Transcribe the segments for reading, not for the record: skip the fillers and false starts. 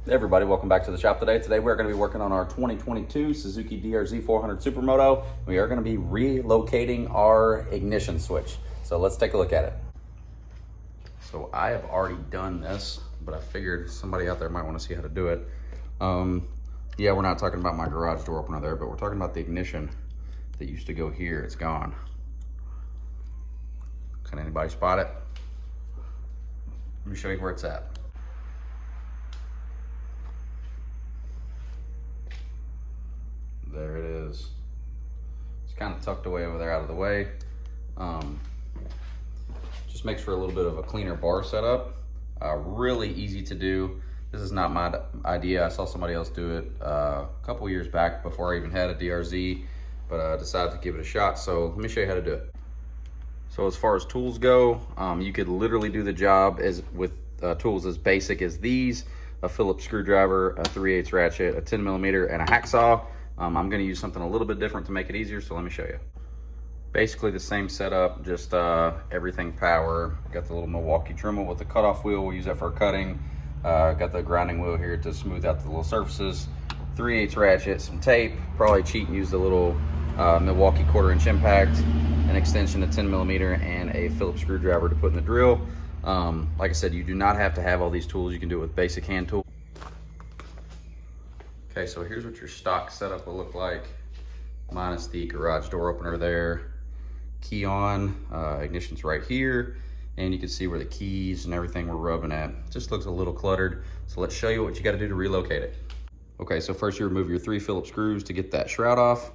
Hey everybody, welcome back to the shop today. Today we're going to be working on our 2022 Suzuki DRZ400 Supermoto. We are going to be relocating our ignition switch. So let's take a look at it. So I have already done this, but I figured somebody out there might want to see how to do it. Yeah, we're not talking about my garage door opener there, but we're talking about the ignition that used to go here. It's gone. Can anybody spot it? Let me show you where it's at. There it is. It's kind of tucked away over there out of the way. Just makes for a little bit of a cleaner bar setup. Really easy to do. This is not my idea. I saw somebody else do it a couple years back before I even had a DRZ, but I decided to give it a shot. So let me show you how to do it. So as far as tools go, you could literally do the job with tools as basic as these: a Phillips screwdriver, a 3/8 ratchet, a 10mm, and a hacksaw. I'm going to use something a little bit different to make it easier, so let me show you. Basically the same setup, just everything power. Got the little Milwaukee Dremel with the cutoff wheel. We'll use that for cutting. Got the grinding wheel here to smooth out the little surfaces. 3/8 ratchet, some tape. Probably cheat and use the little Milwaukee 1/4" impact, an extension of 10mm, and a Phillips screwdriver to put in the drill. Like I said, you do not have to have all these tools. You can do it with basic hand tools. Okay, so here's what your stock setup will look like, minus the garage door opener there. Key on, ignition's right here, and you can see where the keys and everything we're rubbing at. Just looks a little cluttered, so let's show you what you gotta do to relocate it. Okay, so first you remove your 3 Phillips screws to get that shroud off.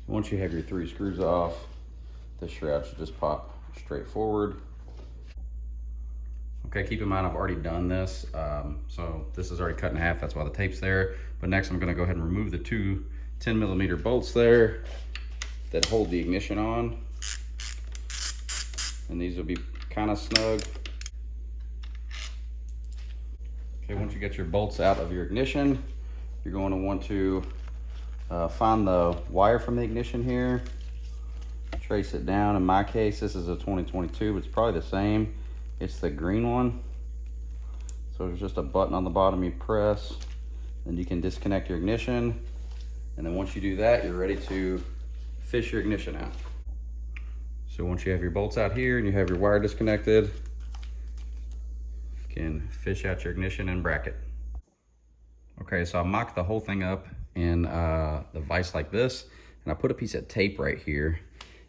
Once you have your 3 screws off, the shroud should just pop straight forward. Okay, keep in mind I've already done this, so this is already cut in half, that's why the tape's there. But next I'm gonna go ahead and remove the 2 10mm bolts there that hold the ignition on. And these will be kind of snug. Okay, once you get your bolts out of your ignition, you're going to want to find the wire from the ignition here, trace it down. In my case, this is a 2022, but it's probably the same. It's the green one. So there's just a button on the bottom you press, then you can disconnect your ignition. And then once you do that, you're ready to fish your ignition out. So once you have your bolts out here and you have your wire disconnected, you can fish out your ignition and bracket. Okay, so I mocked the whole thing up in the vise like this, and I put a piece of tape right here.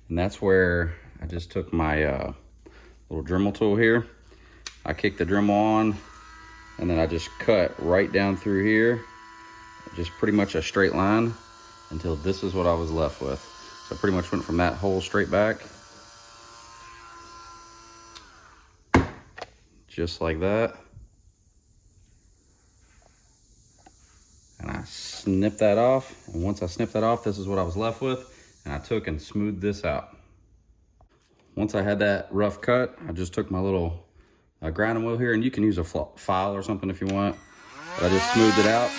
And that's where I just took my little Dremel tool here. I kicked the Dremel on, and then I just cut right down through here, just pretty much a straight line until this is what I was left with. So I pretty much went from that hole straight back, just like that. And I snipped that off, and once I snipped that off, this is what I was left with, and I took and smoothed this out. Once I had that rough cut, I just took my little grinding wheel here, and you can use a file or something if you want, but I just smoothed it out.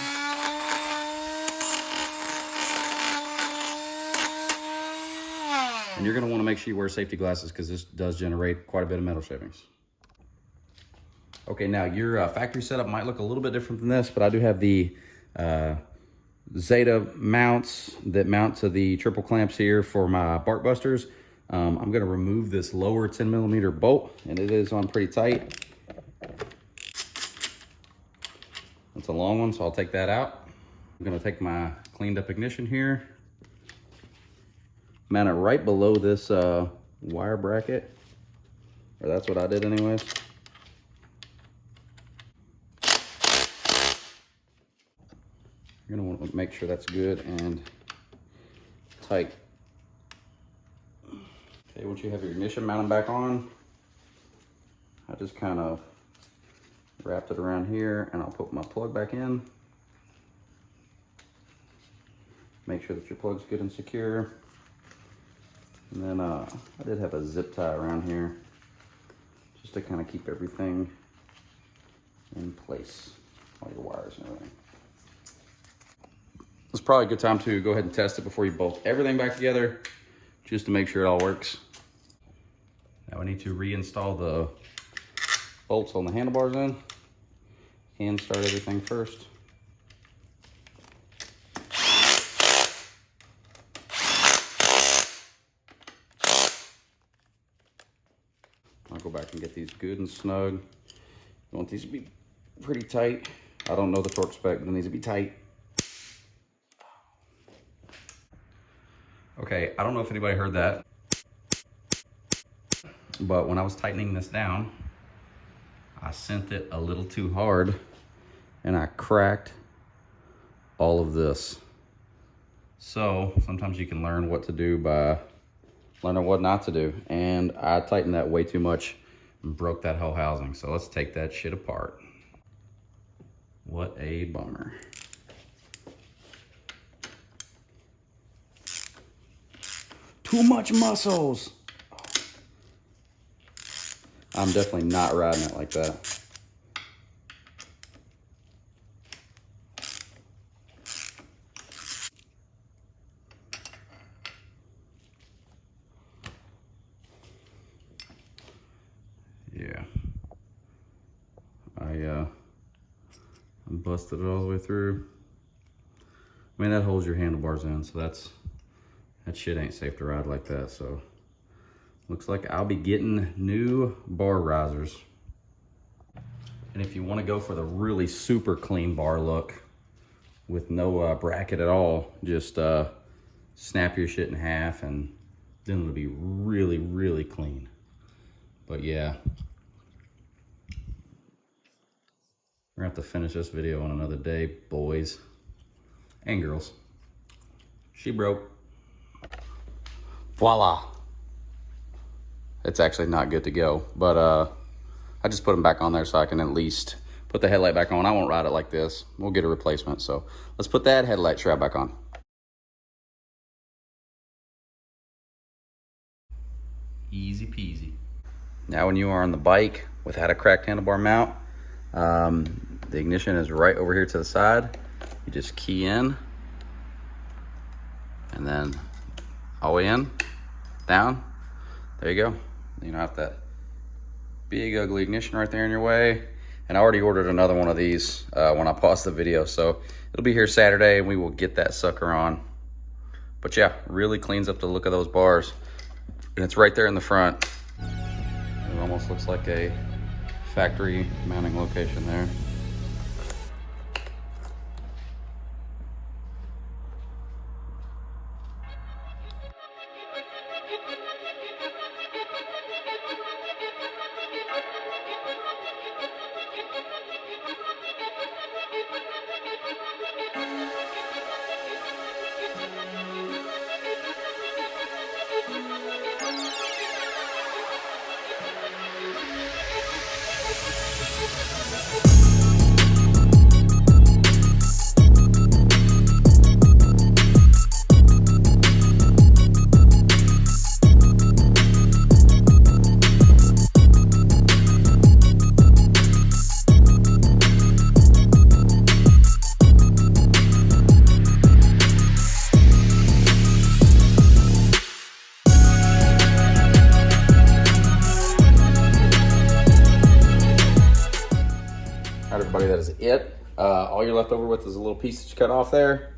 And you're gonna wanna make sure you wear safety glasses because this does generate quite a bit of metal shavings. Okay, now your factory setup might look a little bit different than this, but I do have the Zeta mounts that mount to the triple clamps here for my bark busters. I'm gonna remove this lower 10mm bolt, and it is on pretty tight. It's a long one, so I'll take that out. I'm gonna take my cleaned up ignition here, mount it right below this wire bracket, or that's what I did anyways. You're gonna want to make sure that's good and tight. Okay, once you have your ignition mounted back on, I just kind of wrapped it around here, and I'll put my plug back in. Make sure that your plug's good and secure. And then I did have a zip tie around here just to kind of keep everything in place, all your wires and everything. It's probably a good time to go ahead and test it before you bolt everything back together, just to make sure it all works. Now we need to reinstall the bolts on the handlebars in. Hand start everything first. I'll go back and get these good and snug. You want these to be pretty tight. I don't know the torque spec, but it needs to be tight. Okay, I don't know if anybody heard that, but when I was tightening this down, I sent it a little too hard and I cracked all of this. So sometimes you can learn what to do by learning what not to do. And I tightened that way too much and broke that whole housing. So let's take that shit apart. What a bummer. Too much muscles. I'm definitely not riding it like that. Yeah. I busted it all the way through. I mean, that holds your handlebars in, so that shit ain't safe to ride like that. So looks like I'll be getting new bar risers. And if you want to go for the really super clean bar look with no bracket at all, just snap your shit in half and then it'll be really, really clean. But yeah, we're gonna have to finish this video on another day, boys and girls. She broke. Voila. It's actually not good to go, but I just put them back on there so I can at least put the headlight back on. I won't ride it like this. We'll get a replacement. So let's put that headlight strap back on. Easy peasy. Now when you are on the bike without a cracked handlebar mount, the ignition is right over here to the side. You just key in and then all the way in, down. There you go. You don't have that big ugly ignition right there in your way. And I already ordered another one of these when I paused the video, so it'll be here Saturday and we will get that sucker on. But yeah, really cleans up the look of those bars. And it's right there in the front. It almost looks like a factory mounting location there. Everybody, that is it. All you're left over with is a little piece that you cut off there,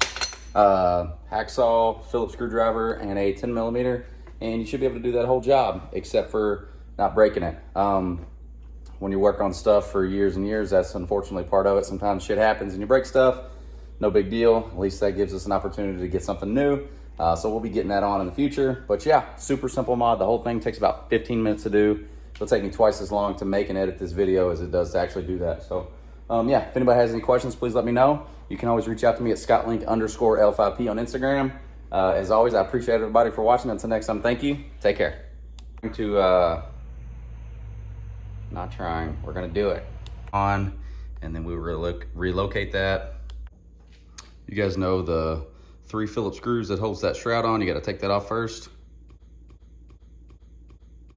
hacksaw, Phillips screwdriver, and a 10mm, and you should be able to do that whole job except for not breaking it. When you work on stuff for years and years, that's unfortunately part of it. Sometimes shit happens and you break stuff. No big deal. At least that gives us an opportunity to get something new. So we'll be getting that on in the future. But yeah, super simple mod. The whole thing takes about 15 minutes to do. It'll take me twice as long to make and edit this video as it does to actually do that. So yeah, if anybody has any questions, please let me know. You can always reach out to me at scottlink_L5P on Instagram. As always, I appreciate everybody for watching. Until next time, thank you. Take care. We're gonna do it on, and then we relocate that. You guys know the 3 Phillips screws that holds that shroud on. You got to take that off first.